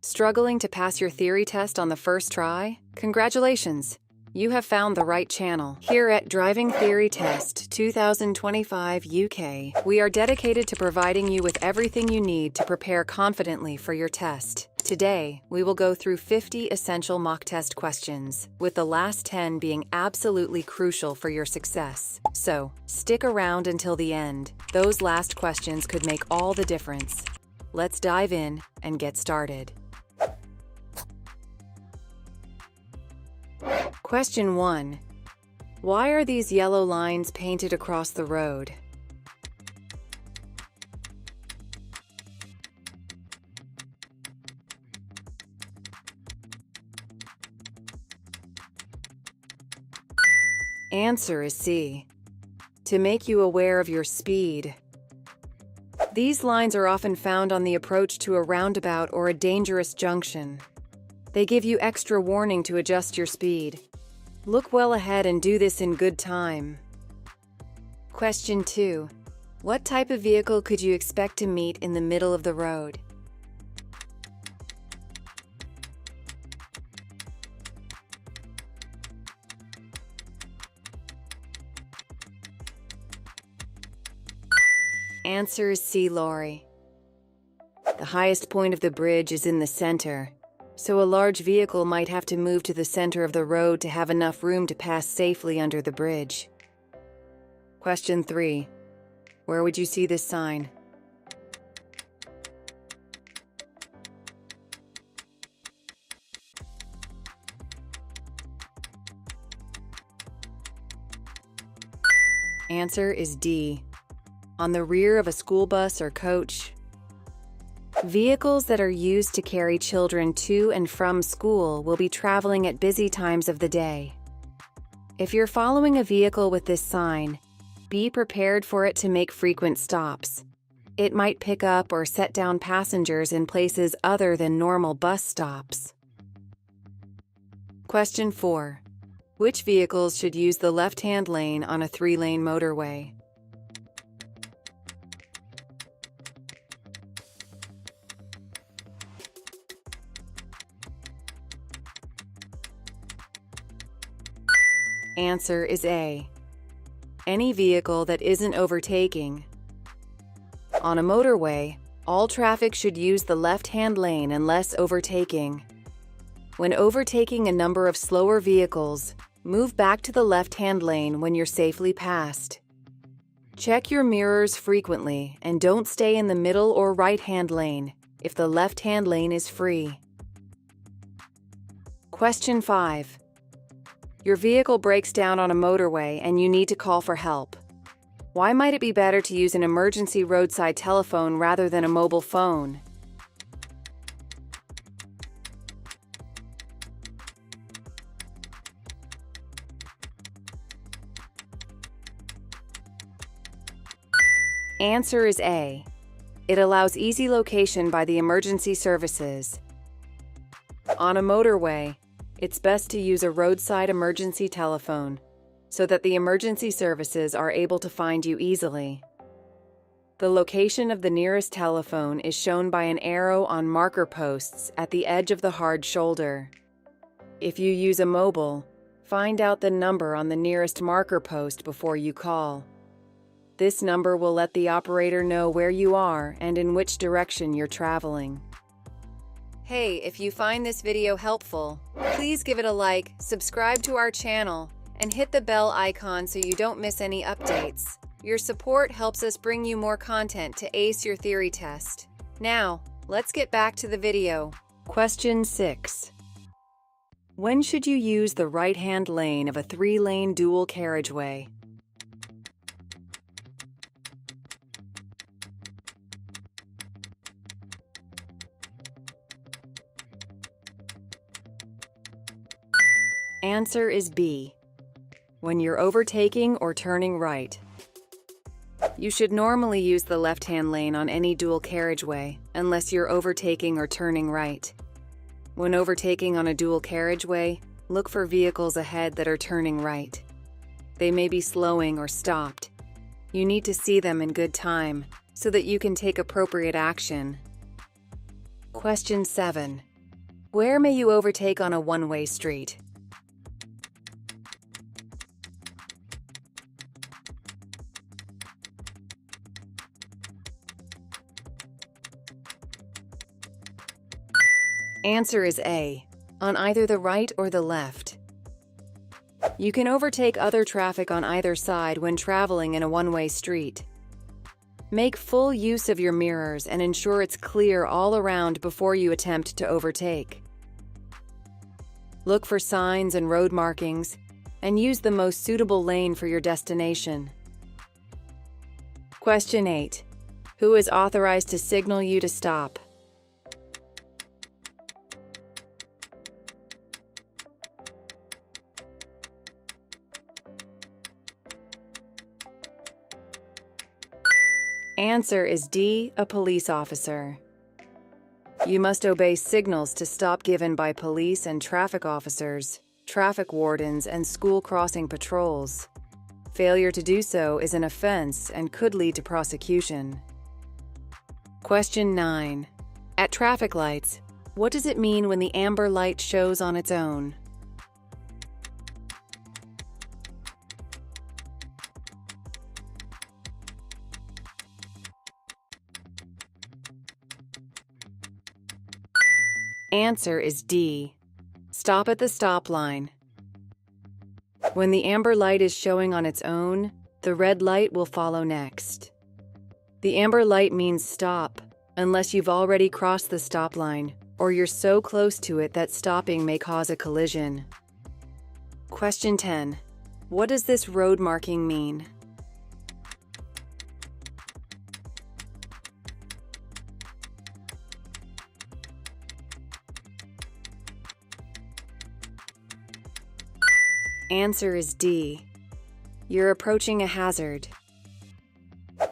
Struggling to pass your theory test on the first try? Congratulations! You have found the right channel. Here at Driving Theory Test 2025 UK, we are dedicated to providing you with everything you need to prepare confidently for your test. Today, we will go through 50 essential mock test questions, with the last 10 being absolutely crucial for your success. So, stick around until the end. Those last questions could make all the difference. Let's dive in and get started. Question 1. Why are these yellow lines painted across the road? Answer is C. To make you aware of your speed. These lines are often found on the approach to a roundabout or a dangerous junction. They give you extra warning to adjust your speed. Look well ahead and do this in good time. Question 2. What type of vehicle could you expect to meet in the middle of the road? Answer is C, lorry. The highest point of the bridge is in the center, so a large vehicle might have to move to the center of the road to have enough room to pass safely under the bridge. Question 3. Where would you see this sign? Answer is D. On the rear of a school bus or coach. Vehicles that are used to carry children to and from school will be traveling at busy times of the day. If you're following a vehicle with this sign, be prepared for it to make frequent stops. It might pick up or set down passengers in places other than normal bus stops. Question 4. Which vehicles should use the left-hand lane on a 3-lane motorway? Answer is A. Any vehicle that isn't overtaking. On a motorway, all traffic should use the left-hand lane unless overtaking. When overtaking a number of slower vehicles, move back to the left-hand lane when you're safely passed. Check your mirrors frequently and don't stay in the middle or right-hand lane if the left-hand lane is free. Question 5. Your vehicle breaks down on a motorway and you need to call for help. Why might it be better to use an emergency roadside telephone rather than a mobile phone? Answer is A. It allows easy location by the emergency services. On a motorway, it's best to use a roadside emergency telephone so that the emergency services are able to find you easily. The location of the nearest telephone is shown by an arrow on marker posts at the edge of the hard shoulder. If you use a mobile, find out the number on the nearest marker post before you call. This number will let the operator know where you are and in which direction you're traveling. Hey, if you find this video helpful, please give it a like, subscribe to our channel, and hit the bell icon so you don't miss any updates. Your support helps us bring you more content to ace your theory test. Now, let's get back to the video. Question 6. When should you use the right-hand lane of a 3-lane dual carriageway? Answer is B. When you're overtaking or turning right. You should normally use the left-hand lane on any dual carriageway, unless you're overtaking or turning right. When overtaking on a dual carriageway, look for vehicles ahead that are turning right. They may be slowing or stopped. You need to see them in good time so that you can take appropriate action. Question 7. Where may you overtake on a one-way street? Answer is A, on either the right or the left. You can overtake other traffic on either side when traveling in a one-way street. Make full use of your mirrors and ensure it's clear all around before you attempt to overtake. Look for signs and road markings, and use the most suitable lane for your destination. Question 8. Who is authorized to signal you to stop? Answer is D, a police officer. You must obey signals to stop given by police and traffic officers, traffic wardens, and school crossing patrols. Failure to do so is an offense and could lead to prosecution. Question 9. At traffic lights, what does it mean when the amber light shows on its own? Answer is D. Stop at the stop line. When the amber light is showing on its own, the red light will follow next. The amber light means stop, unless you've already crossed the stop line, or you're so close to it that stopping may cause a collision. Question 10. What does this road marking mean? Answer is D. You're approaching a hazard.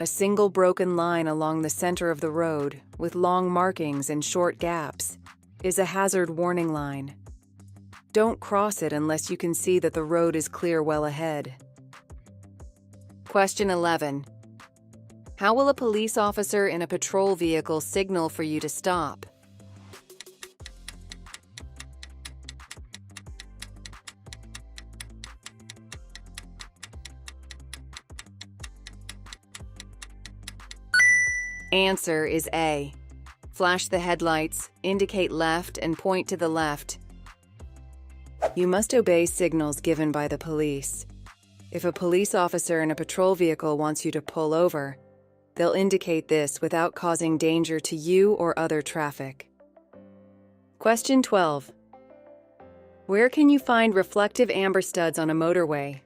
A single broken line along the center of the road, with long markings and short gaps, is a hazard warning line. Don't cross it unless you can see that the road is clear well ahead. Question 11. How will a police officer in a patrol vehicle signal for you to stop? Answer is A. Flash the headlights, indicate left, and point to the left. You must obey signals given by the police. If a police officer in a patrol vehicle wants you to pull over, they'll indicate this without causing danger to you or other traffic. Question 12. Where can you find reflective amber studs on a motorway?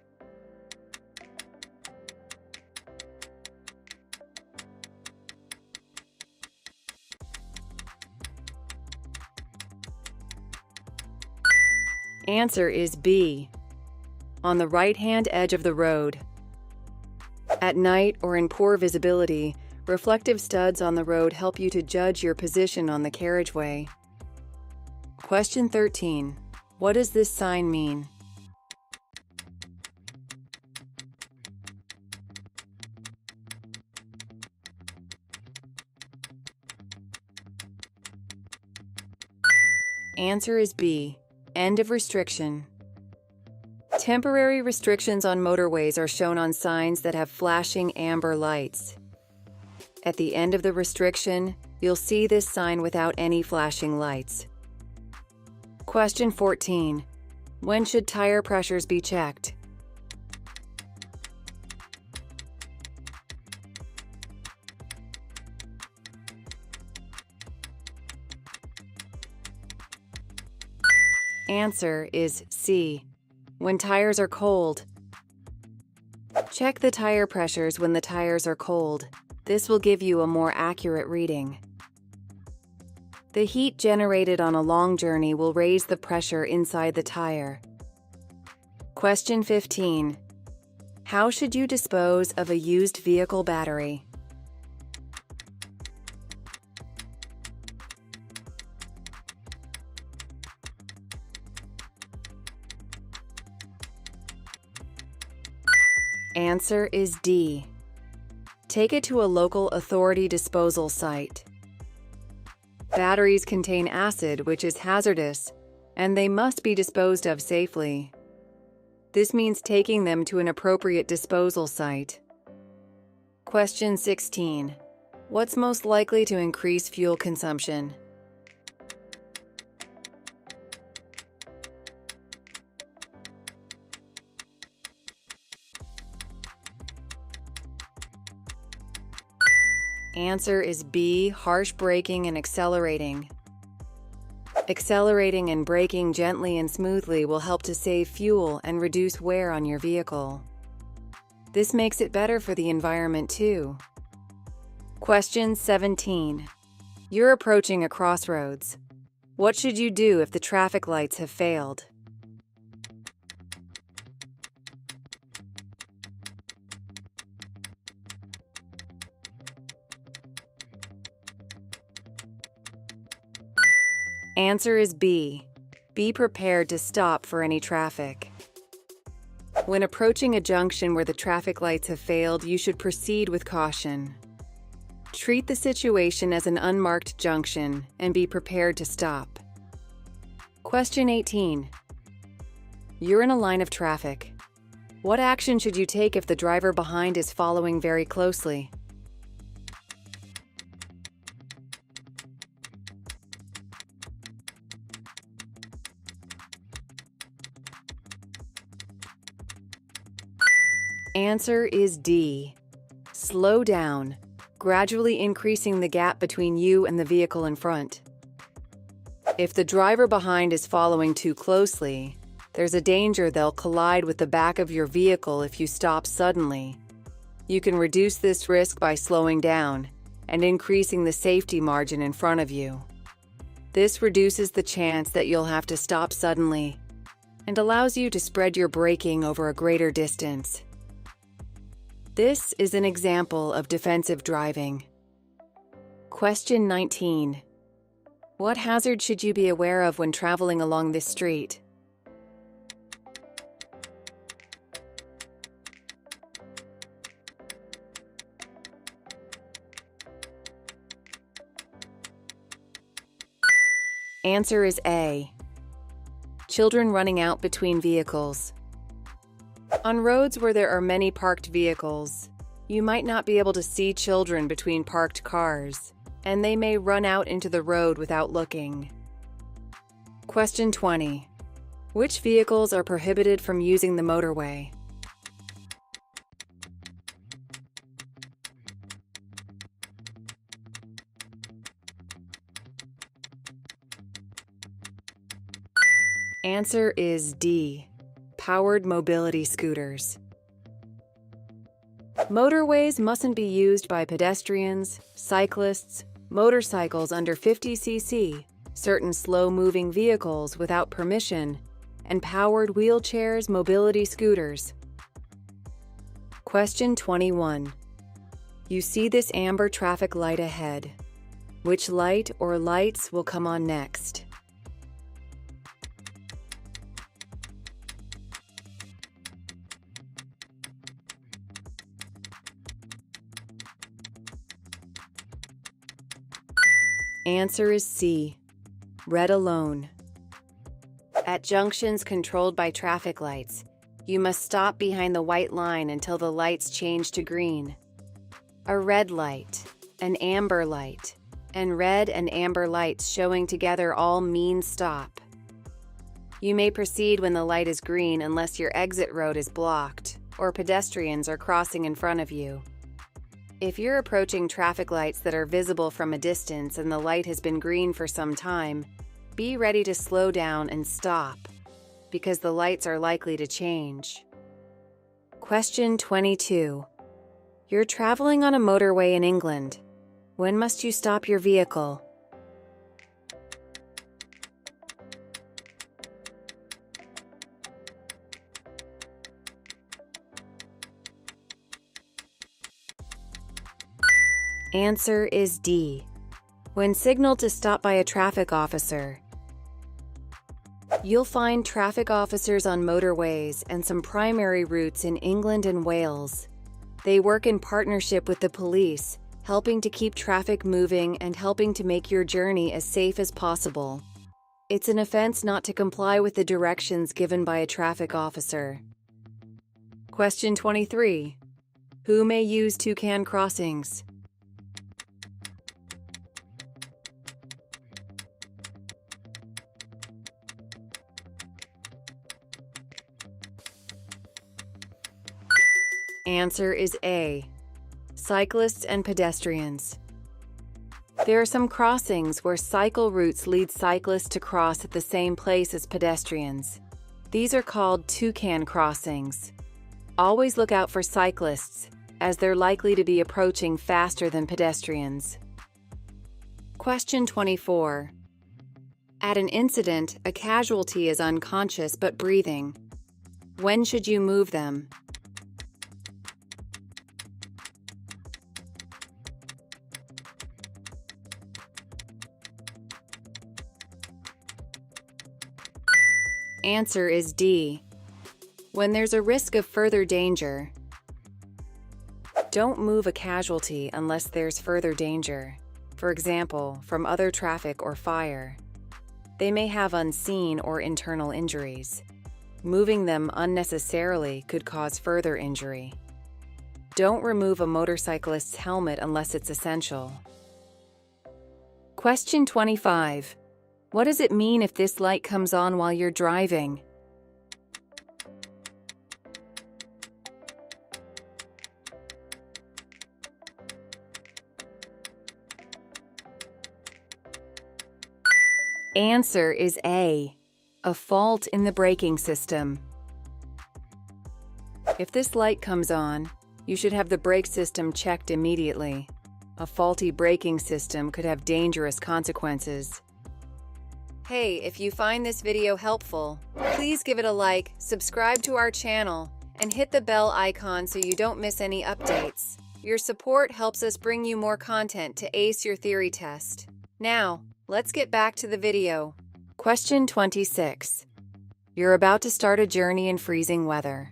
Answer is B. On the right-hand edge of the road. At night or in poor visibility, reflective studs on the road help you to judge your position on the carriageway. Question 13. What does this sign mean? Answer is B. End of restriction. Temporary restrictions on motorways are shown on signs that have flashing amber lights. At the end of the restriction, you'll see this sign without any flashing lights. Question 14. When should tire pressures be checked? Answer is C. When tires are cold. Check the tire pressures when the tires are cold. This will give you a more accurate reading. The heat generated on a long journey will raise the pressure inside the tire. Question 15. How should you dispose of a used vehicle battery? Answer is D. Take it to a local authority disposal site. Batteries contain acid, which is hazardous, and they must be disposed of safely. This means taking them to an appropriate disposal site. Question 16. What's most likely to increase fuel consumption? Answer is B, harsh braking and accelerating. Accelerating and braking gently and smoothly will help to save fuel and reduce wear on your vehicle. This makes it better for the environment too. Question 17. You're approaching a crossroads. What should you do if the traffic lights have failed? Answer is B. Be prepared to stop for any traffic. When approaching a junction where the traffic lights have failed, you should proceed with caution. Treat the situation as an unmarked junction and be prepared to stop. Question 18. You're in a line of traffic. What action should you take if the driver behind is following very closely? Answer is D. Slow down, gradually increasing the gap between you and the vehicle in front. If the driver behind is following too closely, there's a danger they'll collide with the back of your vehicle if you stop suddenly. You can reduce this risk by slowing down and increasing the safety margin in front of you. This reduces the chance that you'll have to stop suddenly and allows you to spread your braking over a greater distance. This is an example of defensive driving. Question 19. What hazard should you be aware of when traveling along this street? Answer is A. Children running out between vehicles. On roads where there are many parked vehicles, you might not be able to see children between parked cars, and they may run out into the road without looking. Question 20. Which vehicles are prohibited from using the motorway? Answer is D. Powered mobility scooters. Motorways mustn't be used by pedestrians, cyclists, motorcycles under 50 cc, certain slow-moving vehicles without permission, and powered wheelchairs, mobility scooters. Question 21. You see this amber traffic light ahead. Which light or lights will come on next? Answer is C. Red alone. At junctions controlled by traffic lights, you must stop behind the white line until the lights change to green. A red light, an amber light, and red and amber lights showing together all mean stop. You may proceed when the light is green unless your exit road is blocked or pedestrians are crossing in front of you. If you're approaching traffic lights that are visible from a distance and the light has been green for some time, be ready to slow down and stop, because the lights are likely to change. Question 22. You're traveling on a motorway in England. When must you stop your vehicle? Answer is D. When signaled to stop by a traffic officer. You'll find traffic officers on motorways and some primary routes in England and Wales. They work in partnership with the police, helping to keep traffic moving and helping to make your journey as safe as possible. It's an offense not to comply with the directions given by a traffic officer. Question 23. Who may use toucan crossings? Answer is A. Cyclists and pedestrians. There are some crossings where cycle routes lead cyclists to cross at the same place as pedestrians. These are called toucan crossings. Always look out for cyclists, as they're likely to be approaching faster than pedestrians. Question 24. At an incident, a casualty is unconscious but breathing. When should you move them? Answer is D. When there's a risk of further danger. Don't move a casualty unless there's further danger, for example, from other traffic or fire. They may have unseen or internal injuries. Moving them unnecessarily could cause further injury. Don't remove a motorcyclist's helmet unless it's essential. Question 25. What does it mean if this light comes on while you're driving? Answer is A. A fault in the braking system. If this light comes on, you should have the brake system checked immediately. A faulty braking system could have dangerous consequences. Hey, if you find this video helpful, please give it a like, subscribe to our channel, and hit the bell icon so you don't miss any updates. Your support helps us bring you more content to ace your theory test. Now, let's get back to the video. Question 26. You're about to start a journey in freezing weather.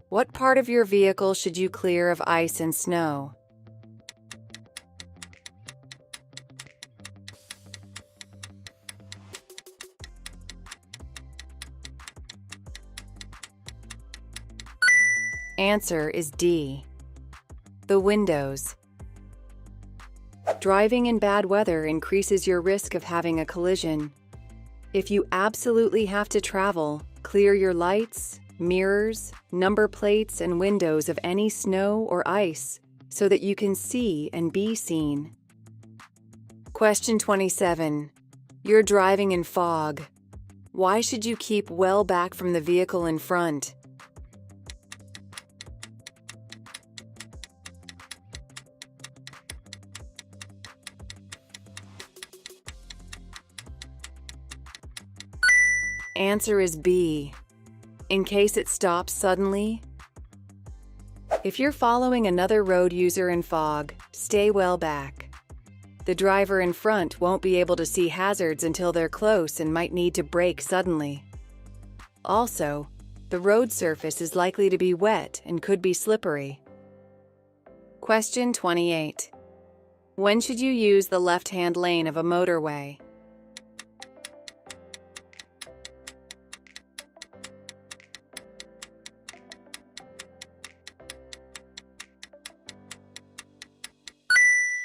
What part of your vehicle should you clear of ice and snow? Answer is D. The windows. Driving in bad weather increases your risk of having a collision. If you absolutely have to travel, clear your lights, mirrors, number plates, and windows of any snow or ice so that you can see and be seen. Question 27. You're driving in fog. Why should you keep well back from the vehicle in front? Answer is B. In case it stops suddenly. If you're following another road user in fog, stay well back. The driver in front won't be able to see hazards until they're close and might need to brake suddenly. Also, the road surface is likely to be wet and could be slippery. Question 28. When should you use the left-hand lane of a motorway?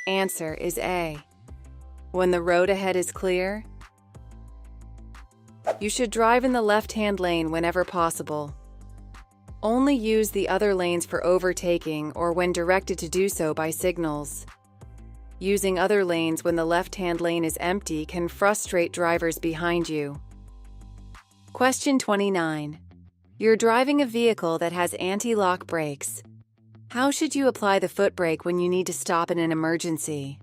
Answer is A. When the road ahead is clear. You should drive in the left-hand lane whenever possible. Only use the other lanes for overtaking or when directed to do so by signals. Using other lanes when the left-hand lane is empty can frustrate drivers behind you. Question 29. You're driving a vehicle that has anti-lock brakes. How should you apply the foot brake when you need to stop in an emergency?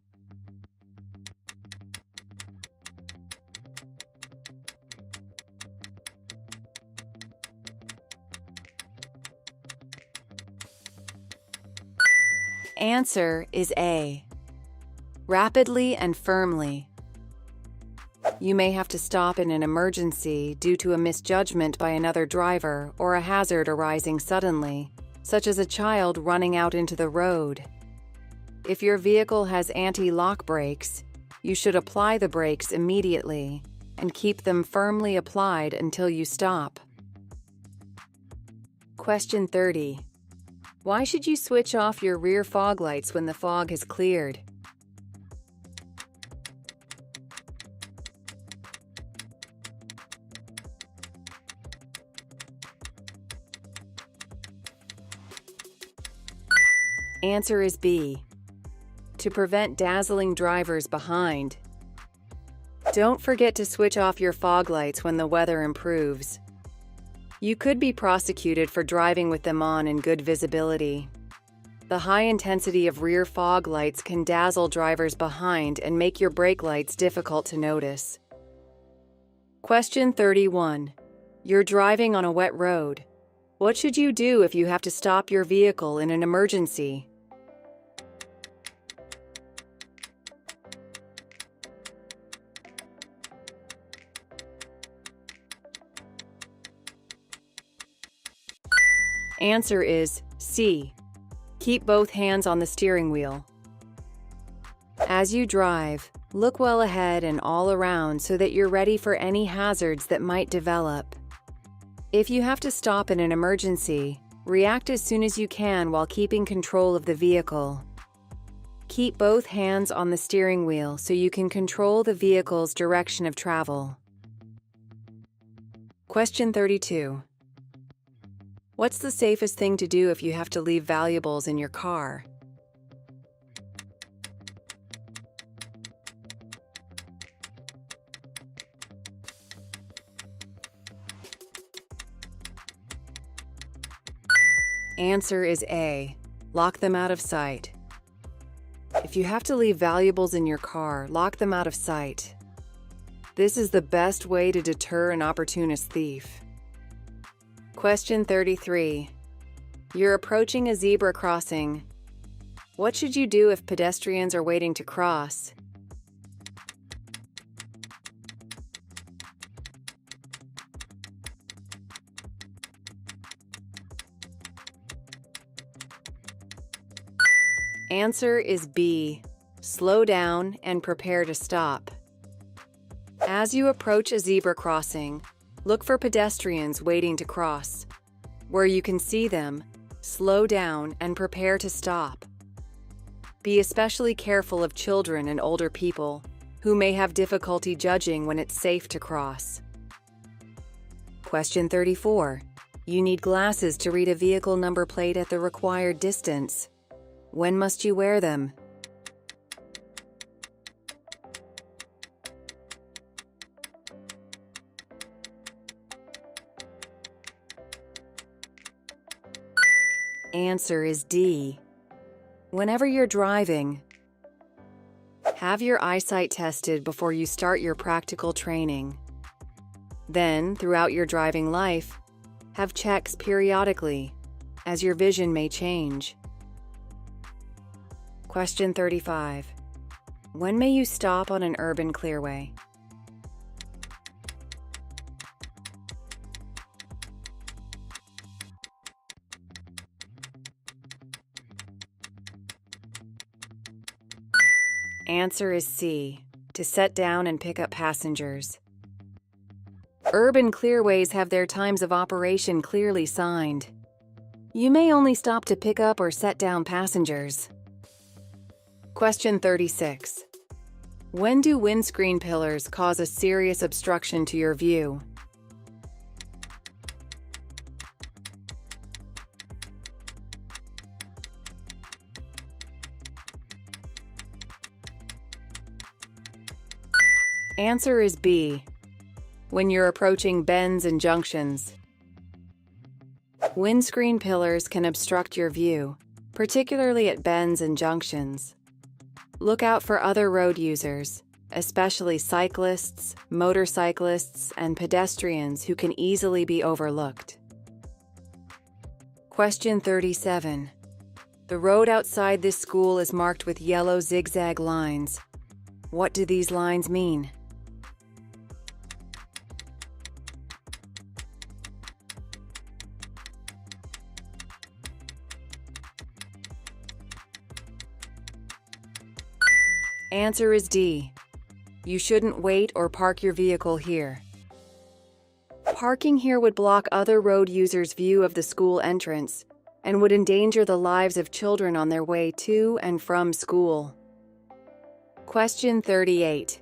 Answer is A. Rapidly and firmly. You may have to stop in an emergency due to a misjudgment by another driver or a hazard arising suddenly, such as a child running out into the road. If your vehicle has anti-lock brakes, you should apply the brakes immediately and keep them firmly applied until you stop. Question 30. Why should you switch off your rear fog lights when the fog has cleared? Answer is B. To prevent dazzling drivers behind. Don't forget to switch off your fog lights when the weather improves. You could be prosecuted for driving with them on in good visibility. The high intensity of rear fog lights can dazzle drivers behind and make your brake lights difficult to notice. Question 31. You're driving on a wet road. What should you do if you have to stop your vehicle in an emergency? Answer is C. Keep both hands on the steering wheel. As you drive, look well ahead and all around so that you're ready for any hazards that might develop. If you have to stop in an emergency, react as soon as you can while keeping control of the vehicle. Keep both hands on the steering wheel so you can control the vehicle's direction of travel. Question 32. What's the safest thing to do if you have to leave valuables in your car? Answer is A. Lock them out of sight. If you have to leave valuables in your car, lock them out of sight. This is the best way to deter an opportunist thief. Question 33. You're approaching a zebra crossing. What should you do if pedestrians are waiting to cross? Answer is B. Slow down and prepare to stop. As you approach a zebra crossing, look for pedestrians waiting to cross. Where you can see them, slow down and prepare to stop. Be especially careful of children and older people who may have difficulty judging when it's safe to cross. Question 34. You need glasses to read a vehicle number plate at the required distance. When must you wear them? Answer is D. Whenever you're driving. Have your eyesight tested before you start your practical training. Then, throughout your driving life, have checks periodically, as your vision may change. Question 35. When may you stop on an urban clearway? Answer is C. To set down and pick up passengers. Urban clearways have their times of operation clearly signed. You may only stop to pick up or set down passengers. Question 36. When do windscreen pillars cause a serious obstruction to your view? Answer is B. When you're approaching bends and junctions. Windscreen pillars can obstruct your view, particularly at bends and junctions. Look out for other road users, especially cyclists, motorcyclists, and pedestrians who can easily be overlooked. Question 37. The road outside this school is marked with yellow zigzag lines. What do these lines mean? Answer is D. You shouldn't wait or park your vehicle here. Parking here would block other road users' view of the school entrance and would endanger the lives of children on their way to and from school. Question 38.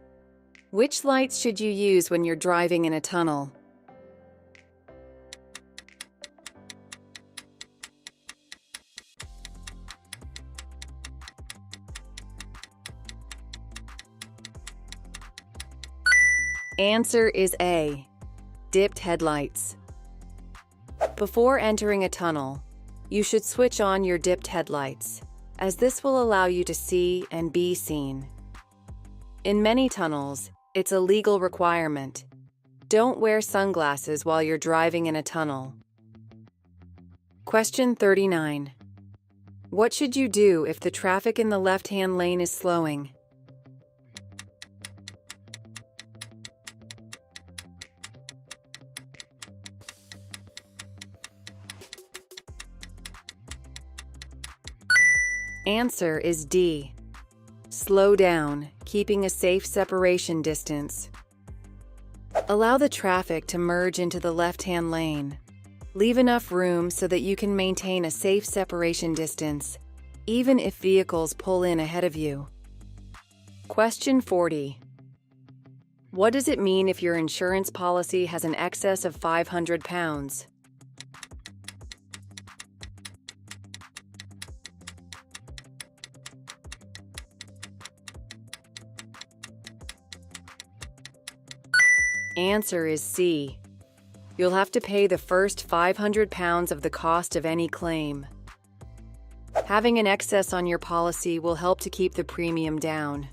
Which lights should you use when you're driving in a tunnel? Answer is A. Dipped headlights. Before entering a tunnel, you should switch on your dipped headlights, as this will allow you to see and be seen. In many tunnels, it's a legal requirement. Don't wear sunglasses while you're driving in a tunnel. Question 39. What should you do if the traffic in the left-hand lane is slowing? Answer is D. Slow down, keeping a safe separation distance. Allow the traffic to merge into the left-hand lane. Leave enough room so that you can maintain a safe separation distance, even if vehicles pull in ahead of you. Question 40. What does it mean if your insurance policy has an excess of £500? Answer is C. You'll have to pay the first £500 of the cost of any claim. Having an excess on your policy will help to keep the premium down.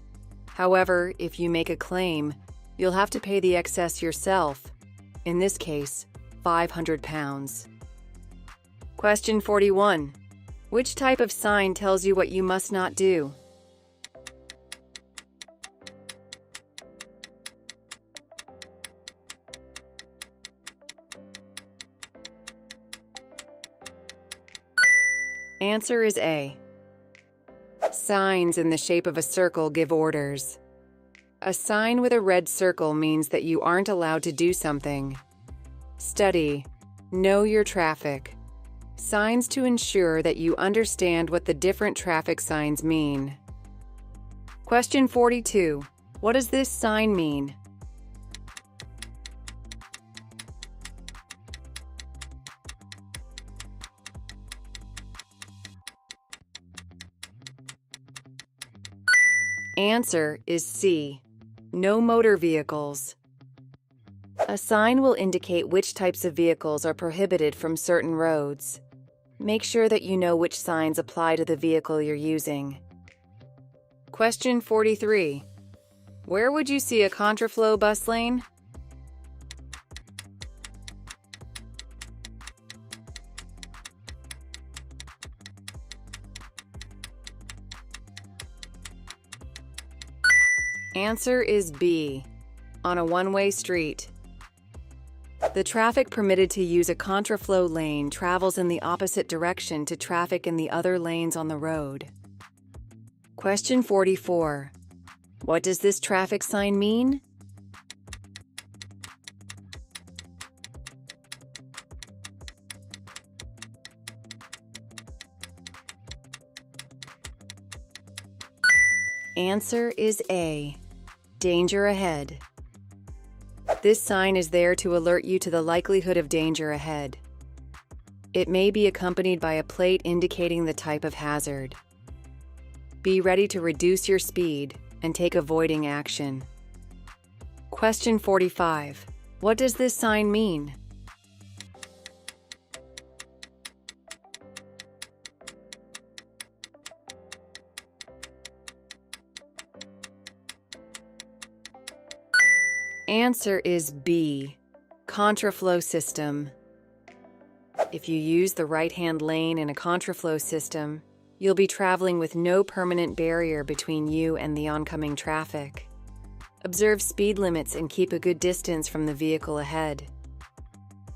However, if you make a claim, you'll have to pay the excess yourself, in this case, £500. Question 41. Which type of sign tells you what you must not do? Answer is A. Signs in the shape of a circle give orders. A sign with a red circle means that you aren't allowed to do something. Study. Know your traffic. Signs to ensure that you understand what the different traffic signs mean. Question 42. What does this sign mean? Answer is C. No motor vehicles. A sign will indicate which types of vehicles are prohibited from certain roads. Make sure that you know which signs apply to the vehicle you're using. Question 43. Where would you see a contraflow bus lane? Answer is B. On a one-way street. The traffic permitted to use a contraflow lane travels in the opposite direction to traffic in the other lanes on the road. Question 44. What does this traffic sign mean? Answer is A. Danger ahead. This sign is there to alert you to the likelihood of danger ahead. It may be accompanied by a plate indicating the type of hazard. Be ready to reduce your speed and take avoiding action. Question 45. What does this sign mean? Answer is B. Contraflow system. If you use the right-hand lane in a contraflow system, you'll be traveling with no permanent barrier between you and the oncoming traffic. Observe speed limits and keep a good distance from the vehicle ahead.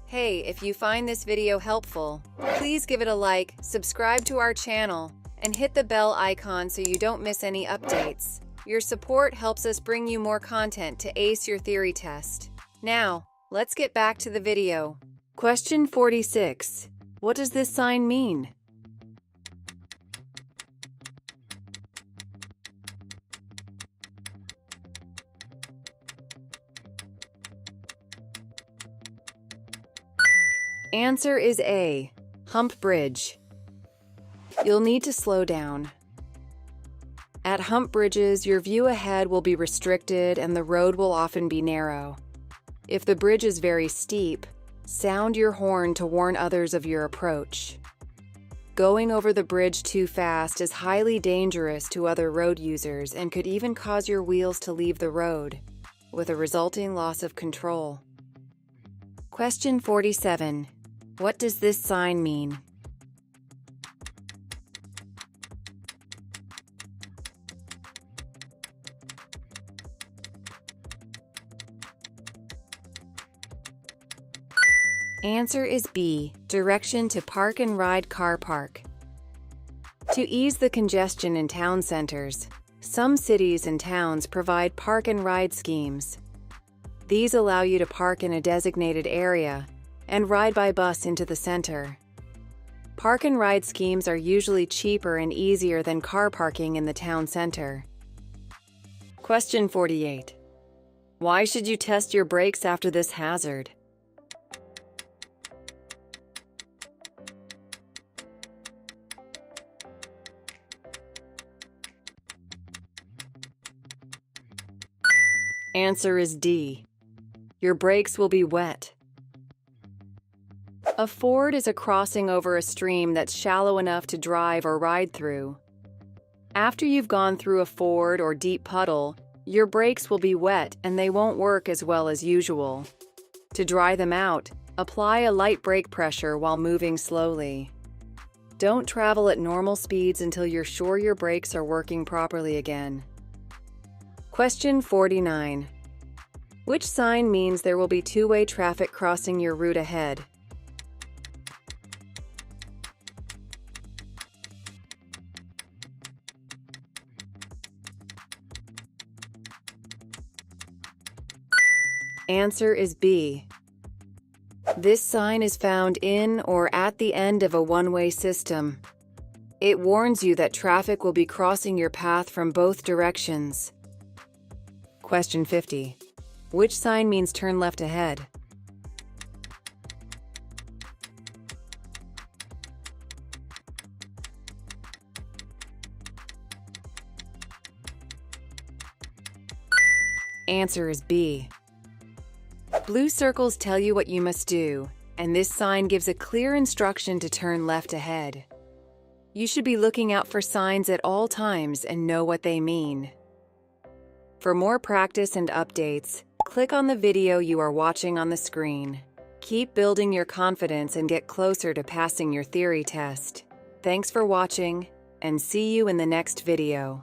Hey, if you find this video helpful, please give it a like, subscribe to our channel, and hit the bell icon so you don't miss any updates. Your support helps us bring you more content to ace your theory test. Now, let's get back to the video. Question 46. What does this sign mean? Answer is A. Hump bridge. You'll need to slow down. At hump bridges, your view ahead will be restricted and the road will often be narrow. If the bridge is very steep, sound your horn to warn others of your approach. Going over the bridge too fast is highly dangerous to other road users and could even cause your wheels to leave the road, with a resulting loss of control. Question 47. What does this sign mean? Answer is B. Direction to park and ride car park. To ease the congestion in town centers, some cities and towns provide park and ride schemes. These allow you to park in a designated area and ride by bus into the center. Park and ride schemes are usually cheaper and easier than car parking in the town center. Question 48. Why should you test your brakes after this hazard? Answer is D. Your brakes will be wet. A ford is a crossing over a stream that's shallow enough to drive or ride through. After you've gone through a ford or deep puddle, your brakes will be wet and they won't work as well as usual. To dry them out, apply a light brake pressure while moving slowly. Don't travel at normal speeds until you're sure your brakes are working properly again. Question 49. Which sign means there will be two-way traffic crossing your route ahead? Answer is B. This sign is found in or at the end of a one-way system. It warns you that traffic will be crossing your path from both directions. Question 50. Which sign means turn left ahead? Answer is B. Blue circles tell you what you must do, and this sign gives a clear instruction to turn left ahead. You should be looking out for signs at all times and know what they mean. For more practice and updates, click on the video you are watching on the screen. Keep building your confidence and get closer to passing your theory test. Thanks for watching, and see you in the next video.